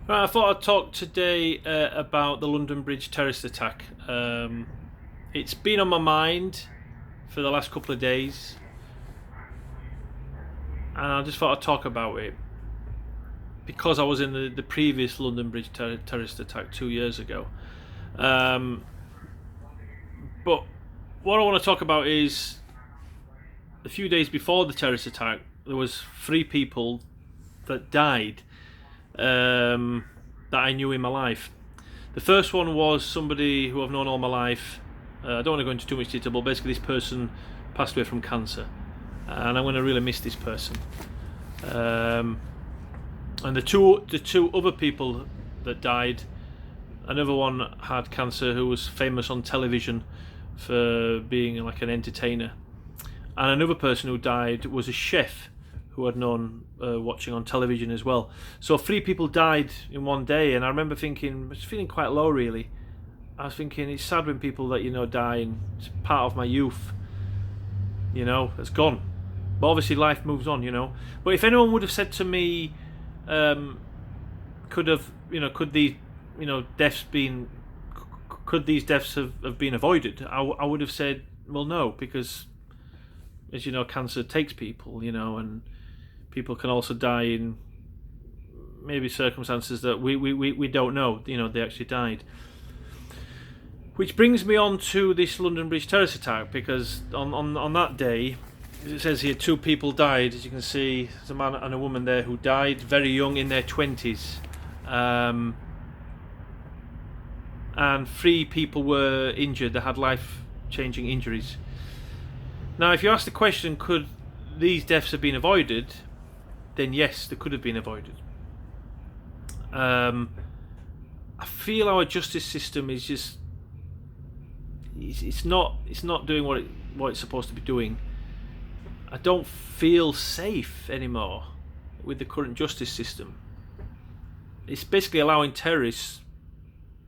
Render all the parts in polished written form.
Right, I thought I'd talk today about the London Bridge terrorist attack. It's been on my mind for the last couple of days, and I just thought I'd talk about it because I was in the previous London Bridge terrorist attack 2 years ago. Um, but what I want to talk about is a few days before the terrorist attack, there was three people that died that I knew in my life. The first one was somebody who I've known all my life. I don't want to go into too much detail, but basically this person passed away from cancer, and I'm going to really miss this person. And the two other people that died, another one had cancer who was famous on television for being like an entertainer, and another person who died was a chef who I'd known watching on television as well. So three people died in one day, and I remember thinking, I was feeling quite low really. I was thinking it's sad when people that die, and it's part of my youth, it's gone. But obviously life moves on, But if anyone would have said to me, could these, deaths been, could these deaths have been avoided? I would have said, well, no, because as you know, cancer takes people, and people can also die in maybe circumstances that we don't know, they actually died. Which brings me on to this London Bridge terrorist attack, because on that day, it says here, two people died. As you can see, there's a man and a woman there who died very young, in their 20s. And three people were injured. They had life-changing injuries. Now, if you ask the question, could these deaths have been avoided? Then yes, they could have been avoided. I feel our justice system is just... It's not doing what it's supposed to be doing. I don't feel safe anymore with the current justice system. It's basically allowing terrorists,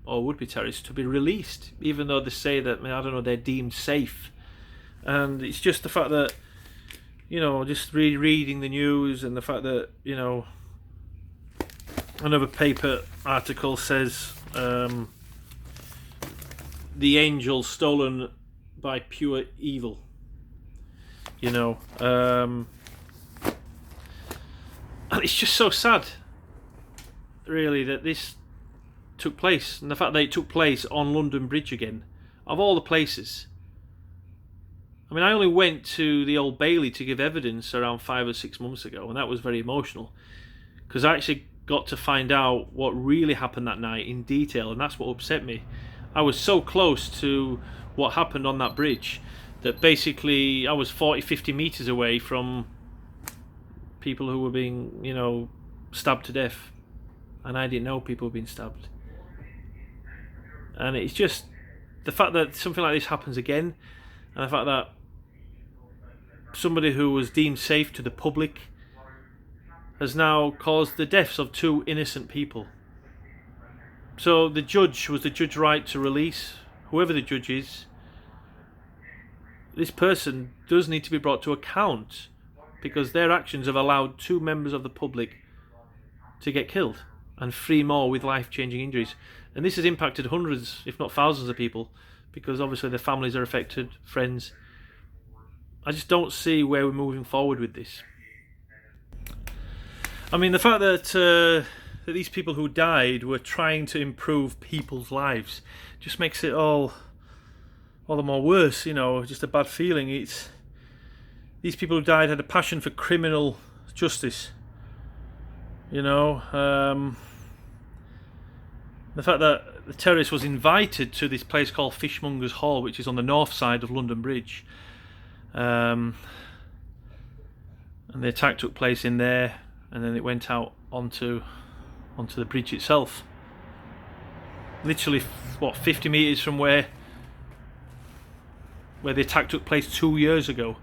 or would-be terrorists, to be released, even though they say that, they're deemed safe. And it's just the fact that, just reading the news, and the fact that, another paper article says the angel stolen by pure evil. And it's just so sad, really, that this took place, and the fact that it took place on London Bridge again, of all the places. I only went to the Old Bailey to give evidence around 5 or 6 months ago, and that was very emotional, because I actually got to find out what really happened that night in detail, and that's what upset me. I was so close to what happened on that bridge that basically I was 40-50 metres away from people who were being, stabbed to death, and I didn't know people were being stabbed. And it's just the fact that something like this happens again, and the fact that somebody who was deemed safe to the public has now caused the deaths of two innocent people. So was the judge right to release whoever the judge is? This person does need to be brought to account, because their actions have allowed two members of the public to get killed, and three more with life-changing injuries. And this has impacted hundreds, if not thousands of people, because obviously their families are affected, friends. I just don't see where we're moving forward with this. The fact that these people who died were trying to improve people's lives just makes it all the more worse, just a bad feeling. These people who died had a passion for criminal justice, the fact that the terrorist was invited to this place called Fishmonger's Hall, which is on the north side of London Bridge, and the attack took place in there, and then it went out onto the bridge itself, literally 50 metres from where the attack took place 2 years ago.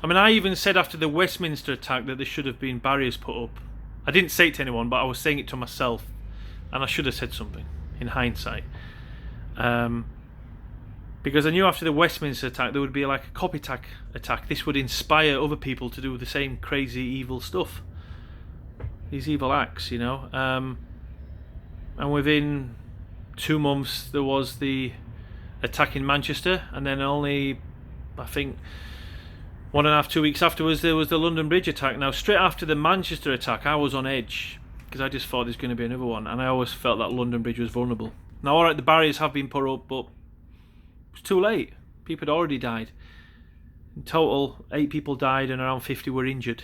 I even said after the Westminster attack that there should have been barriers put up. I didn't say it to anyone, but I was saying it to myself, and I should have said something in hindsight, because I knew after the Westminster attack there would be like a copycat attack. This would inspire other people to do the same crazy, evil stuff. these evil acts, and within 2 months there was the attack in Manchester, and then only, I think, 1.5, 2 weeks afterwards there was the London Bridge attack. Now, straight after the Manchester attack, I was on edge because I just thought there's going to be another one, and I always felt that London Bridge was vulnerable. Now, alright, the barriers have been put up, but it's too late. People had already died. In total, 8 people died and around 50 were injured.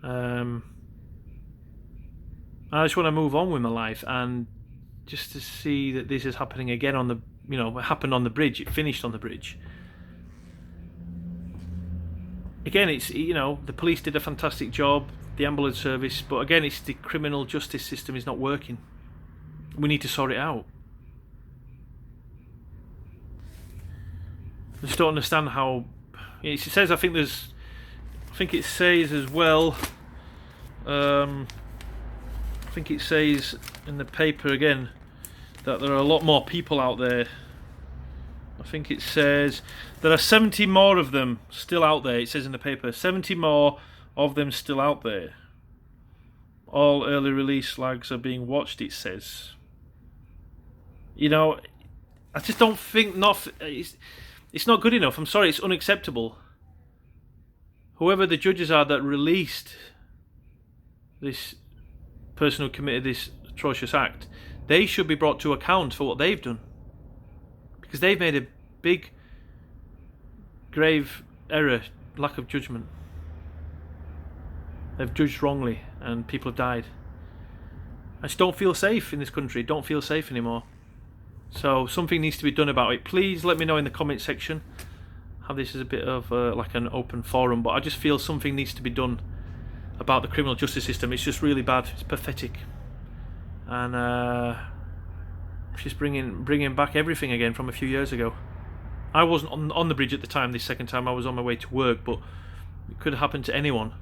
I just want to move on with my life, and just to see that this is happening again on the, it happened on the bridge, it finished on the bridge. Again, it's, the police did a fantastic job, the ambulance service, but again, it's the criminal justice system is not working. We need to sort it out. I just don't understand how. It says, I think it says as well. I think it says in the paper again that there are a lot more people out there. I think it says there are 70 more of them still out there. It says in the paper, 70 more of them still out there. All early release slags are being watched, it says. I just don't think it's not good enough. I'm sorry, it's unacceptable. Whoever the judges are that released this person who committed this atrocious act, they should be brought to account for what they've done. Because they've made a big, grave error, lack of judgment. They've judged wrongly and people have died. I just don't feel safe in this country, don't feel safe anymore. So something needs to be done about it. Please let me know in the comment section. How this is a bit of like an open forum, but I just feel something needs to be done about the criminal justice system. It's just really bad. It's pathetic, and it's just bringing back everything again from a few years ago. I wasn't on the bridge at the time. This second time, I was on my way to work, but it could have happened to anyone.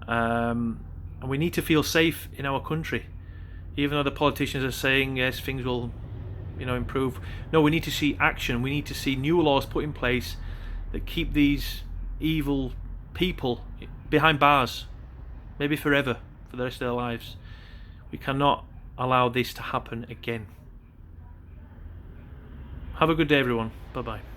And we need to feel safe in our country, even though the politicians are saying yes, things will, improve. No, we need to see action. We need to see new laws put in place that keep these evil people behind bars, maybe forever, for the rest of their lives. We cannot allow this to happen again. Have a good day, everyone. Bye bye.